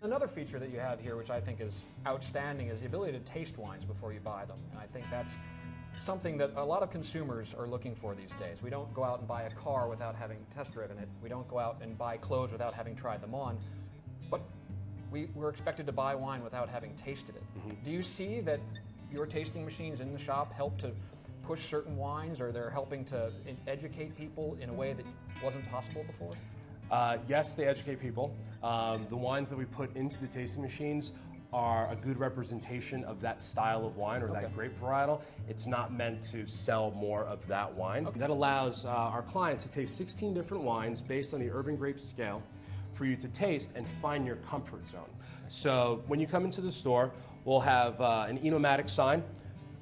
Another feature that you have here, which I think is outstanding, is the ability to taste wines before you buy them. And I think that's something that a lot of consumers are looking for these days. We don't go out and buy a car without having test driven it. We don't go out and buy clothes without having tried them on. But we're expected to buy wine without having tasted it. Mm-hmm. Do you see that your tasting machines in the shop help to push certain wines, or they're helping to educate people in a way that wasn't possible before? Yes, they educate people. The wines that we put into the tasting machines are a good representation of that style of wine or that grape varietal. It's not meant to sell more of that wine. Okay. That allows our clients to taste 16 different wines based on the Urban Grape scale for you to taste and find your comfort zone. So when you come into the store, we'll have an Enomatic sign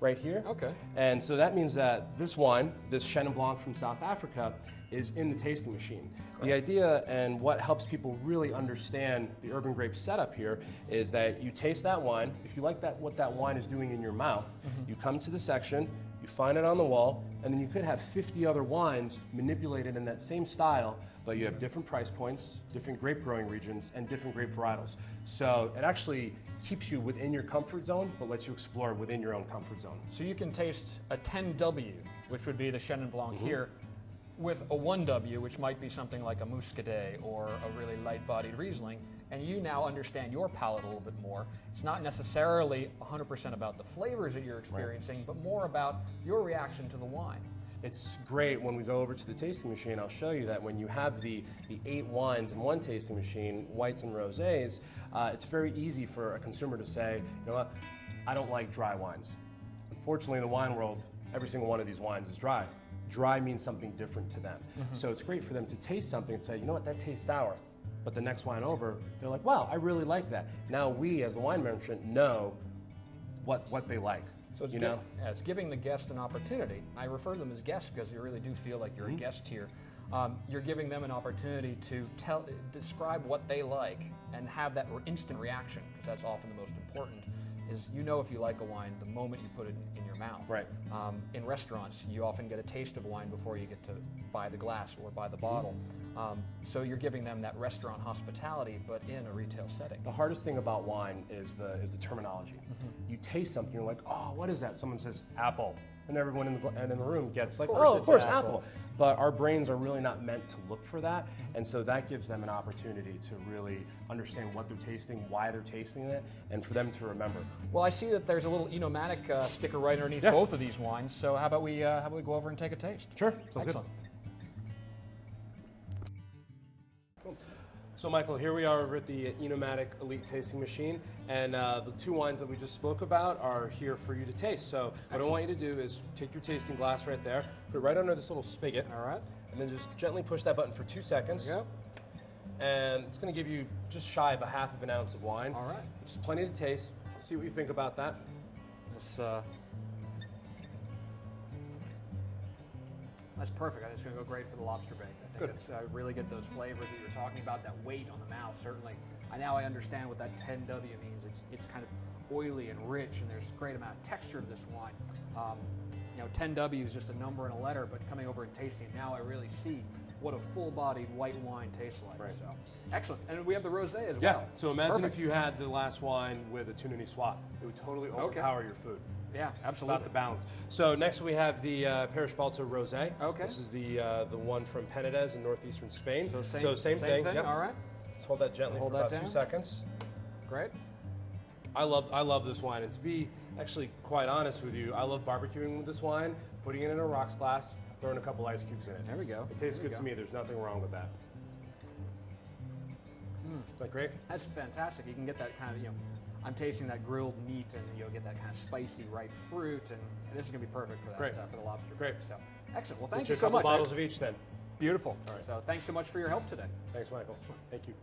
right here. Okay. And so that means that this wine, this Chenin Blanc from South Africa, is in the tasting machine. Correct. The idea and what helps people really understand the Urban Grape setup here is that you taste that wine. If you like what that wine is doing in your mouth, you come to the section, you find it on the wall, and then you could have 50 other wines manipulated in that same style, but you have different price points, different grape growing regions, and different grape varietals. So it actually keeps you within your comfort zone, but lets you explore within your own comfort zone. So you can taste a 10W, which would be the Chenin Blanc here, with a 1W, which might be something like a Muscadet or a really light-bodied Riesling, and you now understand your palate a little bit more. It's not necessarily 100% about the flavors that you're experiencing, but more about your reaction to the wine. It's great when we go over to the tasting machine. I'll show you that when you have the 8 wines in one tasting machine, whites and rosés, it's very easy for a consumer to say, you know what, I don't like dry wines. Unfortunately, in the wine world, every single one of these wines is dry. Dry means something different to them. So it's great for them to taste something and say, you know what, that tastes sour. But the next wine over, they're like, wow, I really like that. Now we, as the wine merchant, know what they like. So it's giving the guest an opportunity. I refer to them as guests because you really do feel like you're a guest here. You're giving them an opportunity to describe what they like and have that instant reaction, because that's often the most important. Is if you like a wine the moment you put it in your mouth. Right. In restaurants, you often get a taste of wine before you get to buy the glass or buy the bottle. So you're giving them that restaurant hospitality, but in a retail setting. The hardest thing about wine is the terminology. You taste something, you're like, oh, what is that? Someone says apple, and everyone in the room gets like, oh, of course, apple. But our brains are really not meant to look for that, and so that gives them an opportunity to really understand what they're tasting, why they're tasting it, and for them to remember. Well, I see that there's a little Enomatic sticker right underneath both of these wines. So how about we go over and take a taste? Sure, sounds excellent. Good. So Michael, here we are over at the Enomatic Elite Tasting Machine, and the 2 wines that we just spoke about are here for you to taste. So what I want you to do is take your tasting glass right there, put it right under this little spigot. All right. And then just gently push that button for 2 seconds. Yep. And it's going to give you just shy of a ½ of an ounce of wine. All right. Which is plenty to taste. See what you think about that. That's perfect. It's going to go great for the lobster bake. I think I really get those flavors that you were talking about, that weight on the mouth, certainly. Now I understand what that 10W means. It's kind of oily and rich, and there's a great amount of texture to this wine. 10W is just a number and a letter, but coming over and tasting it now, I really see what a full-bodied white wine tastes like. Right. So excellent. And we have the rosé as well. Yeah, so imagine if you had the last wine with a tuna niçoise. It would totally overpower your food. Yeah, absolutely. About the balance. So next we have the Peyrebalta Rosé. Okay. This is the one from Penedès in northeastern Spain. So same thing. Yep. All right. Let's hold that gently for about 2 seconds. Great. I love this wine. And to be actually quite honest with you, I love barbecuing with this wine, putting it in a rocks glass, throwing a couple ice cubes in it. There we go. It tastes good to me. There's nothing wrong with that. Is that great? That's fantastic. You can get that kind of, I'm tasting that grilled meat, and you'll get that kind of spicy ripe fruit, and this is going to be perfect for that, for the lobster. Great. So, excellent. Well, thank you so much. A couple bottles of each then. Beautiful. All right. So thanks so much for your help today. Thanks, Michael. Thank you.